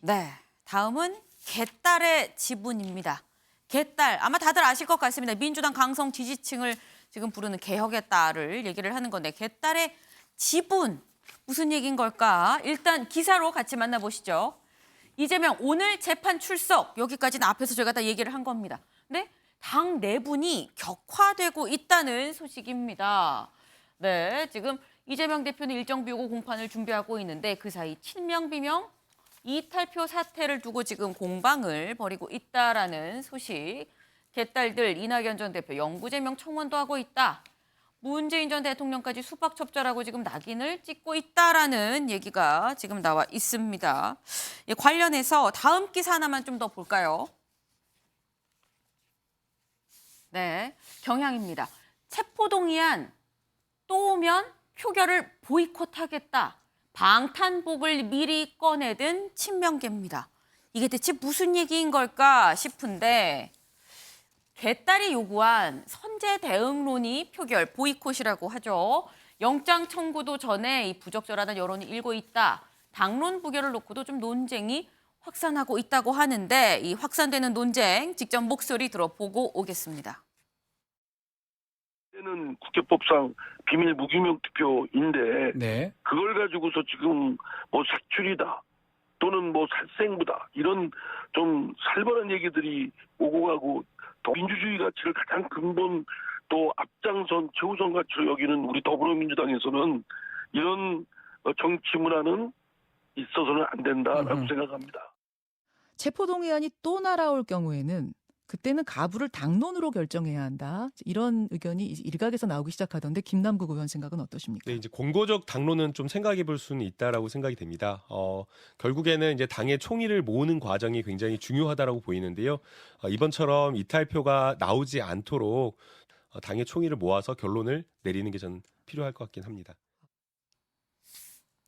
네, 다음은 개딸의 지분입니다. 개딸, 아마 다들 아실 것 같습니다. 민주당 강성 지지층을 지금 부르는 개혁의 딸을 얘기를 하는 건데 개딸의 지분, 무슨 얘기인 걸까? 일단 기사로 같이 만나보시죠. 이재명 오늘 재판 출석, 여기까지는 앞에서 저희가 다 얘기를 한 겁니다. 근데 당 내분이 격화되고 있다는 소식입니다. 네, 지금 이재명 대표는 일정 비우고 공판을 준비하고 있는데 그 사이 친명 비명 이탈표 사태를 두고 지금 공방을 벌이고 있다라는 소식. 개딸들 이낙연 전 대표 영구제명 청원도 하고 있다. 문재인 전 대통령까지 수박첩자라고 지금 낙인을 찍고 있다라는 얘기가 지금 나와 있습니다. 관련해서 다음 기사 하나만 좀 더 볼까요? 네, 경향입니다. 체포동의안 또 오면 표결을 보이콧하겠다. 방탄복을 미리 꺼내든 친명계입니다. 이게 대체 무슨 얘기인 걸까 싶은데 개딸이 요구한 선제 대응론이 표결 보이콧이라고 하죠. 영장 청구도 전에 이 부적절하다는 여론이 일고 있다. 당론 부결을 놓고도 좀 논쟁이 확산하고 있다고 하는데 이 확산되는 논쟁 직접 목소리 들어보고 오겠습니다. 는 국회법상 비밀 무기명 투표인데 네. 그걸 가지고서 지금 뭐 색출이다 또는 뭐 살생부다 이런 좀 살벌한 얘기들이 오고 가고 또 민주주의 가치를 가장 근본 또 앞장선 최우선 가치로 여기는 우리 더불어민주당에서는 이런 정치 문화는 있어서는 안 된다라고 생각합니다. 체포동의안이 또 날아올 경우에는 그때는 가부를 당론으로 결정해야 한다. 이런 의견이 일각에서 나오기 시작하던데 김남국 의원 생각은 어떠십니까? 네, 이제 공고적 당론은 좀 생각해 볼 수는 있다라고 생각이 됩니다. 결국에는 이제 당의 총의를 모으는 과정이 굉장히 중요하다라고 보이는데요. 이번처럼 이탈표가 나오지 않도록 당의 총의를 모아서 결론을 내리는 게 저는 필요할 것 같긴 합니다.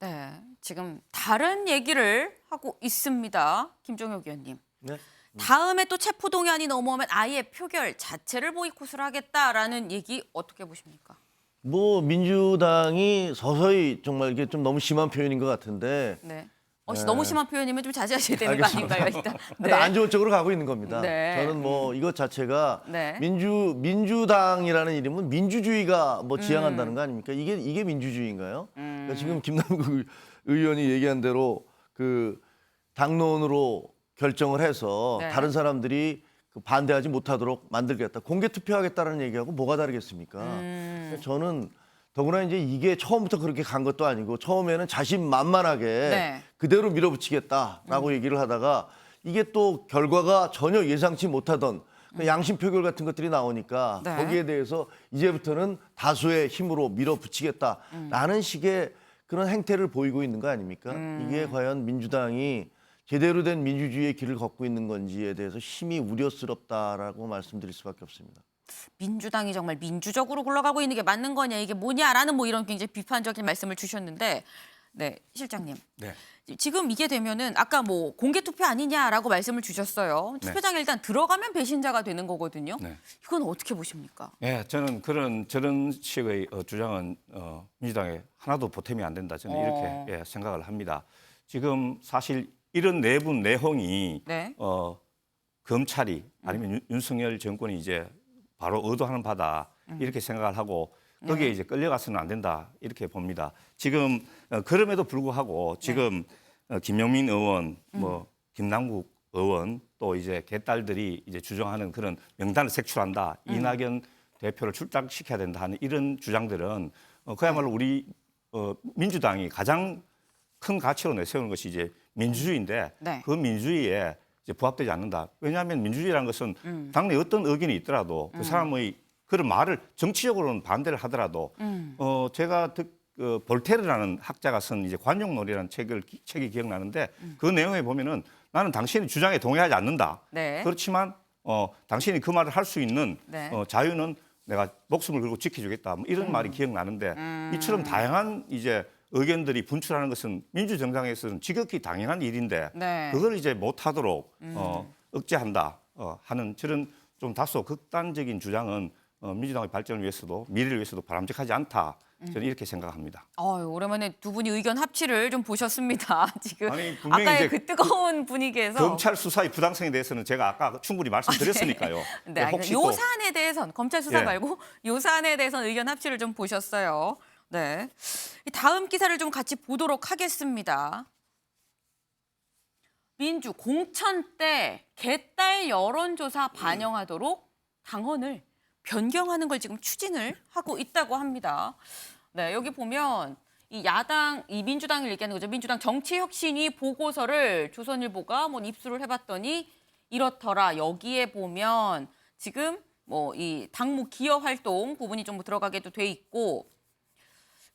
네, 지금 다른 얘기를 하고 있습니다. 김종혁 의원님. 네. 다음에 또 체포동의안이 넘어오면 아예 표결 자체를 보이콧을 하겠다라는 얘기 어떻게 보십니까? 뭐 민주당이 서서히 정말 이게 좀 너무 심한 표현인 것 같은데 네. 네. 너무 심한 표현이면 좀 자제하셔야 되는 알겠습니다. 거 아닌가요? 일단. 네. 안 좋은 쪽으로 가고 있는 겁니다. 네. 저는 뭐 이것 자체가 네. 민주당이라는 이름은 민주주의가 뭐 지향한다는 거 아닙니까? 이게 민주주의인가요? 그러니까 지금 김남국 의원이 얘기한 대로 그 당론으로 결정을 해서 네. 다른 사람들이 반대하지 못하도록 만들겠다. 공개 투표하겠다는 얘기하고 뭐가 다르겠습니까? 저는 더구나 이제 이게 처음부터 그렇게 간 것도 아니고 처음에는 자신만만하게 네. 그대로 밀어붙이겠다라고 얘기를 하다가 이게 또 결과가 전혀 예상치 못하던 양심 표결 같은 것들이 나오니까 네. 거기에 대해서 이제부터는 다수의 힘으로 밀어붙이겠다라는 식의 그런 행태를 보이고 있는 거 아닙니까? 이게 과연 민주당이 제대로 된 민주주의의 길을 걷고 있는 건지에 대해서 심히 우려스럽다라고 말씀드릴 수밖에 없습니다. 민주당이 정말 민주적으로 굴러가고 있는 게 맞는 거냐 이게 뭐냐라는 뭐 이런 굉장히 비판적인 말씀을 주셨는데 네 실장님 네. 지금 이게 되면은 아까 뭐 공개 투표 아니냐라고 말씀을 주셨어요. 투표장에 일단 들어가면 배신자가 되는 거거든요. 네. 이건 어떻게 보십니까? 예, 저는 저런 식의 주장은 민주당에 하나도 보탬이 안 된다. 저는 이렇게 생각을 합니다. 지금 사실 이런 내분 내홍이 네. 검찰이 아니면 윤석열 정권이 이제 바로 의도하는 바다 이렇게 생각을 하고 거기에 이제 끌려가서는 안 된다 이렇게 봅니다. 지금 그럼에도 불구하고 지금 김영민 의원, 뭐 김남국 의원 또 이제 개딸들이 이제 주장하는 그런 명단을 색출한다, 이낙연 대표를 출당시켜야 된다 하는 이런 주장들은 그야말로 우리 민주당이 가장 큰 가치로 내세우는 것이 이제 민주주의인데 네. 그 민주주의에 이제 부합되지 않는다. 왜냐하면 민주주의라는 것은 당내 어떤 의견이 있더라도 그 사람의 그런 말을 정치적으로는 반대를 하더라도 제가 볼테르라는 학자가 쓴 이제 관용론이라는 책이 기억나는데 그 내용에 보면은 나는 당신의 주장에 동의하지 않는다. 네. 그렇지만 당신이 그 말을 할 수 있는 네. 자유는 내가 목숨을 걸고 지켜주겠다. 뭐 이런 말이 기억나는데 이처럼 다양한 이제 의견들이 분출하는 것은 민주정당에서는 지극히 당연한 일인데 네. 그걸 이제 못하도록 억제한다 하는 저런 좀 다소 극단적인 주장은 민주당의 발전을 위해서도 미래를 위해서도 바람직하지 않다 저는 이렇게 생각합니다. 오랜만에 두 분이 의견 합치를 좀 보셨습니다. 지금 아니, 분명히 아까의 이제 그 뜨거운 분위기에서 검찰 수사의 부당성에 대해서는 제가 아까 충분히 말씀드렸으니까요. 네, 혹시 요 또 사안에 대해선 검찰 수사 예. 말고 요 사안에 대해서는 의견 합치를 좀 보셨어요. 네, 이 다음 기사를 좀 같이 보도록 하겠습니다. 민주 공천 때 개딸 여론조사 반영하도록 당헌을 변경하는 걸 지금 추진을 하고 있다고 합니다. 네, 여기 보면 이 야당, 이 민주당을 얘기하는 거죠. 민주당 정치혁신위 보고서를 조선일보가 뭐 입수를 해봤더니 이렇더라. 여기에 보면 지금 뭐 이 당무 기여 활동 부분이 좀 들어가게도 돼 있고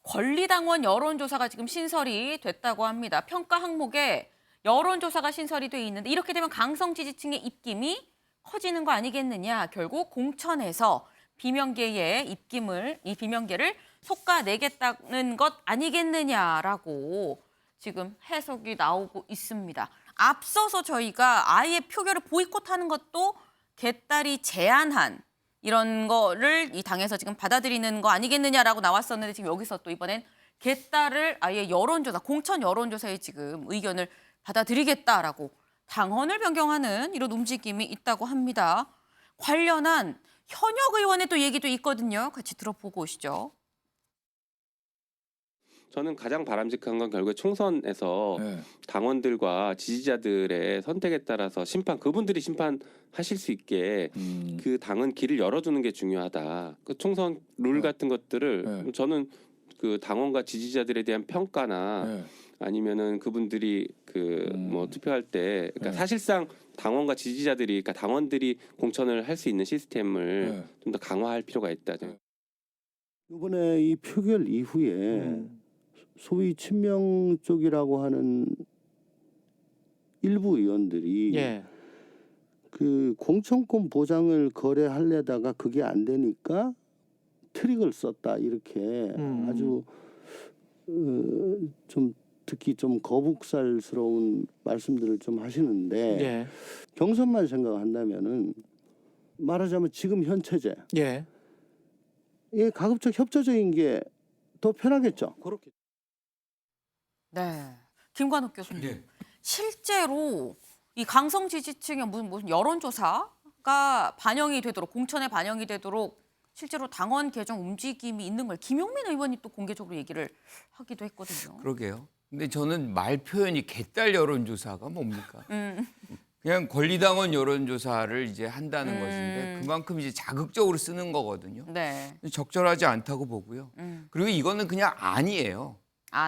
권리당원 여론조사가 지금 신설이 됐다고 합니다. 평가 항목에 여론조사가 신설이 돼 있는데 이렇게 되면 강성 지지층의 입김이 커지는 거 아니겠느냐. 결국 공천에서 비명계의 입김을 이 비명계를 솎아내겠다는 것 아니겠느냐라고 지금 해석이 나오고 있습니다. 앞서서 저희가 아예 표결을 보이콧하는 것도 개딸이 제안한 이런 거를 이 당에서 지금 받아들이는 거 아니겠느냐라고 나왔었는데 지금 여기서 또 이번엔 개딸을 아예 여론조사, 공천 여론조사에 지금 의견을 받아들이겠다라고 당헌을 변경하는 이런 움직임이 있다고 합니다. 관련한 현역 의원의 또 얘기도 있거든요. 같이 들어보고 오시죠. 저는 가장 바람직한 건 결국에 총선에서 당원들과 지지자들의 선택에 따라서 그분들이 심판하실 수 있게 그 당은 길을 열어주는 게 중요하다. 그 총선 룰 같은 것들을 저는 그 당원과 지지자들에 대한 평가나 아니면은 그분들이 뭐 투표할 때 그러니까 사실상 당원과 지지자들이 그러니까 당원들이 공천을 할 수 있는 시스템을 좀 더 강화할 필요가 있다. 이번에 이 표결 이후에 소위 친명 쪽이라고 하는 일부 의원들이 그 공천권 보장을 거래하려다가 그게 안 되니까 트릭을 썼다 이렇게 아주 좀 특히 좀 거북살스러운 말씀들을 좀 하시는데 경선만 생각한다면은 말하자면 지금 현 체제 이게 가급적 협조적인 게 더 편하겠죠. 그렇게. 네, 김관욱 교수님. 실제로 이 강성 지지층의 무슨 여론조사가 반영이 되도록 공천에 반영이 되도록 실제로 당원 개정 움직임이 있는 걸 김용민 의원이 또 공개적으로 얘기를 하기도 했거든요. 그러게요. 근데 저는 말 표현이 개딸 여론조사가 뭡니까? 그냥 권리당원 여론조사를 이제 한다는 것인데 그만큼 이제 자극적으로 쓰는 거거든요. 네. 적절하지 않다고 보고요. 그리고 이거는 그냥 아니에요.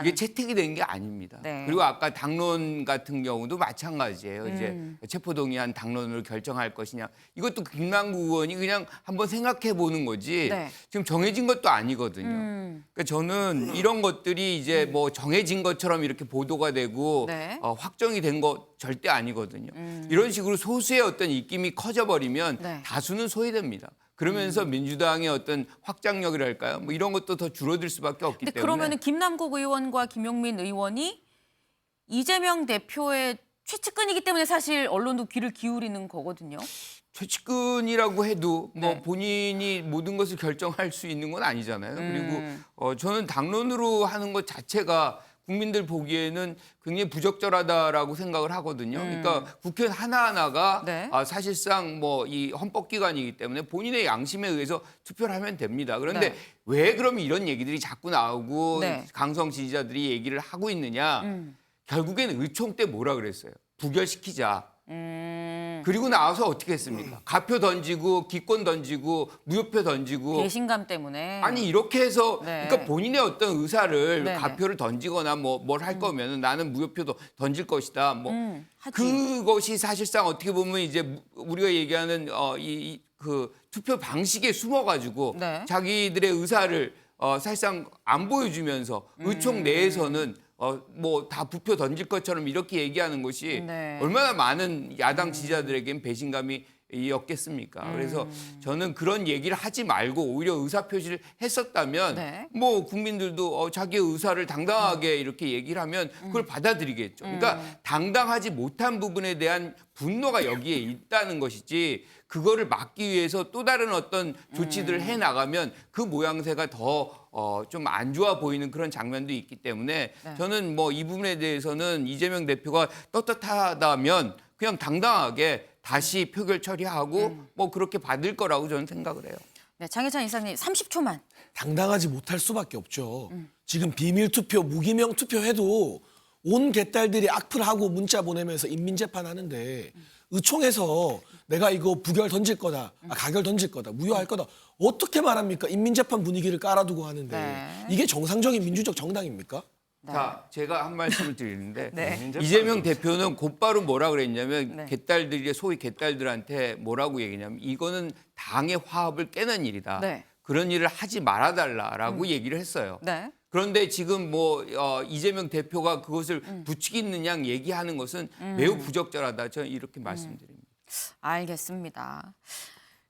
이게 채택이 된 게 아닙니다. 네. 그리고 아까 당론 같은 경우도 마찬가지예요. 이제 체포동의안 당론으로 결정할 것이냐. 이것도 김남국 의원이 그냥 한번 생각해 보는 거지. 네. 지금 정해진 것도 아니거든요. 그러니까 저는 이런 것들이 이제 뭐 정해진 것처럼 이렇게 보도가 되고 네. 확정이 된 거 절대 아니거든요. 이런 식으로 소수의 어떤 입김이 커져버리면 네. 다수는 소외됩니다. 그러면서 민주당의 어떤 확장력이랄까요? 뭐 이런 것도 더 줄어들 수밖에 없기 근데 때문에. 그러면은 김남국 의원과 김용민 의원이 이재명 대표의 최측근이기 때문에 사실 언론도 귀를 기울이는 거거든요. 최측근이라고 해도 뭐 네. 본인이 모든 것을 결정할 수 있는 건 아니잖아요. 그리고 저는 당론으로 하는 것 자체가 국민들 보기에는 굉장히 부적절하다라고 생각을 하거든요. 그러니까 국회의원 하나하나가 네. 사실상 뭐 이 헌법기관이기 때문에 본인의 양심에 의해서 투표를 하면 됩니다. 그런데 네. 왜 그럼 이런 얘기들이 자꾸 나오고 네. 강성 지지자들이 얘기를 하고 있느냐. 결국엔 의총 때 뭐라 그랬어요? 부결시키자. 그리고 나와서 어떻게 했습니까? 가표 던지고 기권 던지고 무효표 던지고 배신감 때문에. 아니 이렇게 해서 네. 그러니까 본인의 어떤 의사를 네네. 가표를 던지거나 뭐 뭘 할 거면은 나는 무효표도 던질 것이다. 뭐 하지. 그것이 사실상 어떻게 보면 이제 우리가 얘기하는 그 투표 방식에 숨어가지고 네. 자기들의 의사를 사실상 안 보여주면서 의총 내에서는 뭐 다 부표 던질 것처럼 이렇게 얘기하는 것이 네. 얼마나 많은 야당 지지자들에겐 배신감이 였겠습니까? 그래서 저는 그런 얘기를 하지 말고 오히려 의사표시를 했었다면 네. 뭐 국민들도 자기의 의사를 당당하게 이렇게 얘기를 하면 그걸 받아들이겠죠. 그러니까 당당하지 못한 부분에 대한 분노가 여기에 있다는 것이지 그거를 막기 위해서 또 다른 어떤 조치들을 해 나가면 그 모양새가 더 좀 안 좋아 보이는 그런 장면도 있기 때문에 네. 저는 뭐 이 부분에 대해서는 이재명 대표가 떳떳하다면 그냥 당당하게 다시 표결 처리하고 뭐 그렇게 받을 거라고 저는 생각을 해요. 네, 장혜찬 이사님 30초만. 당당하지 못할 수밖에 없죠. 지금 비밀 투표, 무기명 투표해도 온 개딸들이 악플하고 문자 보내면서 인민재판하는데 의총에서 내가 이거 부결 던질 거다, 가결 던질 거다, 무효할 거다 어떻게 말합니까? 인민재판 분위기를 깔아두고 하는데 네. 이게 정상적인 민주적 정당입니까? 자, 제가 한 말씀을 드리는데 네. 이재명 대표는 곧바로 뭐라 그랬냐면 네. 개딸들이 소위 개딸들한테 뭐라고 얘기냐면 이거는 당의 화합을 깨는 일이다. 네. 그런 일을 하지 말아달라라고 얘기를 했어요. 네. 그런데 지금 뭐 이재명 대표가 그것을 부추기는 양 얘기하는 것은 매우 부적절하다. 저는 이렇게 말씀드립니다. 알겠습니다.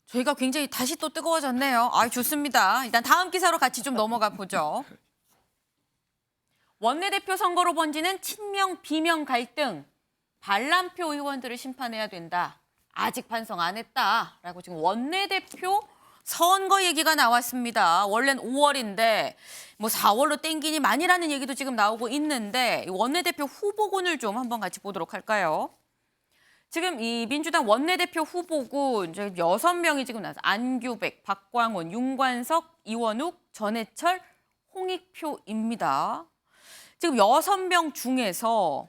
저희가 굉장히 다시 또 뜨거워졌네요. 아, 좋습니다. 일단 다음 기사로 같이 좀 넘어가 보죠. 원내대표 선거로 번지는 친명 비명 갈등. 반란표 의원들을 심판해야 된다. 아직 반성 안 했다라고 지금 원내대표 선거 얘기가 나왔습니다. 원래는 5월인데 뭐 4월로 땡기니 많이라는 얘기도 지금 나오고 있는데 원내대표 후보군을 좀 한번 같이 보도록 할까요? 지금 이 민주당 원내대표 후보군 이제 6명이 지금 나와서 안규백, 박광원, 윤관석, 이원욱, 전해철, 홍익표입니다. 지금 6명 중에서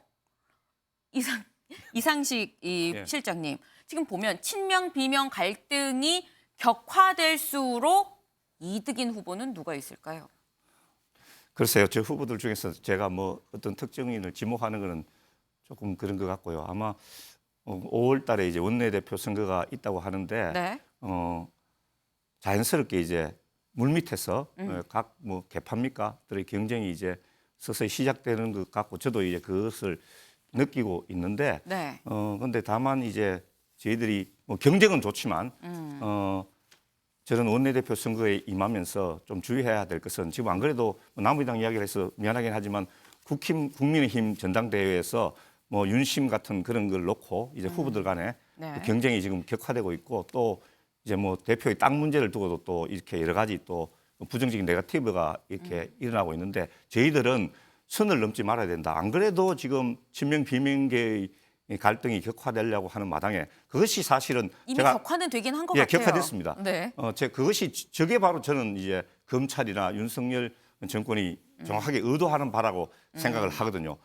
이상식 실장님 지금 보면 친명 비명 갈등이 격화될수록 이득인 후보는 누가 있을까요? 글쎄요, 저 후보들 중에서 제가 뭐 어떤 특정인을 지목하는 거는 조금 그런 것 같고요. 아마 5월 달에 이제 원내대표 선거가 있다고 하는데 네. 자연스럽게 이제 물밑에서 각 뭐 개파입니까?들의 경쟁이 이제 서서히 시작되는 것 같고 저도 이제 그것을 느끼고 있는데 네. 근데 다만 이제 저희들이 뭐 경쟁은 좋지만 저런 원내대표 선거에 임하면서 좀 주의해야 될 것은 지금 안 그래도 남의당 이야기를 해서 미안하긴 하지만 국민의힘 전당대회에서 뭐 윤심 같은 그런 걸 놓고 이제 후보들 간에 네. 경쟁이 지금 격화되고 있고 또 이제 뭐 대표의 땅 문제를 두고도 또 이렇게 여러 가지 또 부정적인 네거티브가 이렇게 일어나고 있는데 저희들은 선을 넘지 말아야 된다. 안 그래도 지금 친명 비명계의 갈등이 격화되려고 하는 마당에 그것이 사실은 이미 제가 격화는 되긴 한 것 예, 같아요. 격화됐습니다. 네. 저게 바로 저는 이제 검찰이나 윤석열 정권이 정확하게 의도하는 바라고 생각을 하거든요.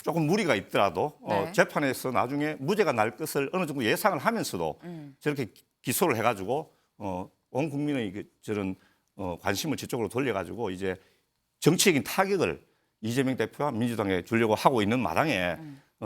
조금 무리가 있더라도 네. 재판에서 나중에 무죄가 날 것을 어느 정도 예상을 하면서도 저렇게 기소를 해가지고 온 국민의 저런 관심을 저쪽으로 돌려가지고 이제 정치적인 타격을 이재명 대표와 민주당에 주려고 하고 있는 마당에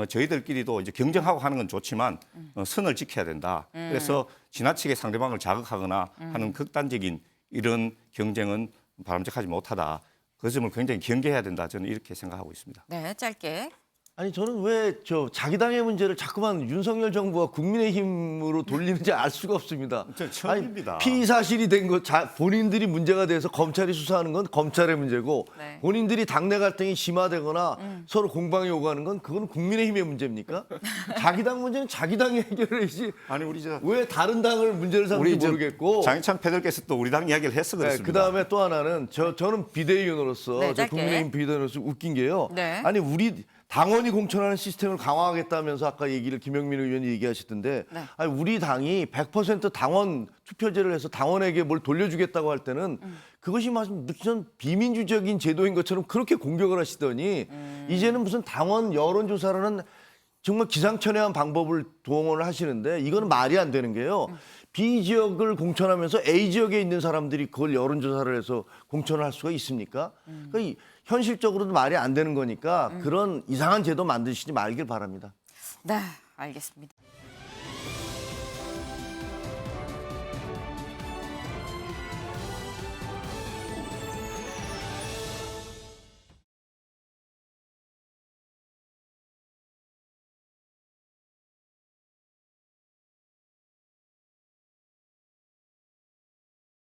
저희들끼리도 이제 경쟁하고 하는 건 좋지만 선을 지켜야 된다. 그래서 지나치게 상대방을 자극하거나 하는 극단적인 이런 경쟁은 바람직하지 못하다. 그 점을 굉장히 경계해야 된다. 저는 이렇게 생각하고 있습니다. 네, 짧게. 아니 저는 왜 자기 당의 문제를 자꾸만 윤석열 정부와 국민의힘으로 돌리는지 알 수가 없습니다. 처음입니다. 피의 사실이 된 것 본인들이 문제가 돼서 검찰이 수사하는 건 검찰의 문제고 네. 본인들이 당내 갈등이 심화되거나 서로 공방이 오가는 건 그건 국민의힘의 문제입니까? 자기 당 문제는 자기 당이 해결해야지. 아니 우리 왜 다른 당을 문제를 삼는지 모르겠고. 장희찬 패널께서 또 우리 당 이야기를 해서 그렇습니다. 그 다음에 또 하나는 저는 비대위원으로서 네, 저 짧게. 국민의힘 비대위원으로서 웃긴 게요. 네. 아니 우리 당원이 공천하는 시스템을 강화하겠다면서 아까 얘기를 김영민 의원이 얘기하시던데 네. 아니 우리 당이 100% 당원 투표제를 해서 당원에게 뭘 돌려주겠다고 할 때는 그것이 무슨 비민주적인 제도인 것처럼 그렇게 공격을 하시더니 이제는 무슨 당원 여론조사라는 정말 기상천외한 방법을 동원을 하시는데 이거는 말이 안 되는 게요. B 지역을 공천하면서 A 지역에 있는 사람들이 그걸 여론조사를 해서 공천을 할 수가 있습니까? 그러니까 현실적으로도 말이 안 되는 거니까 그런 이상한 제도 만드시지 말길 바랍니다. 네, 알겠습니다.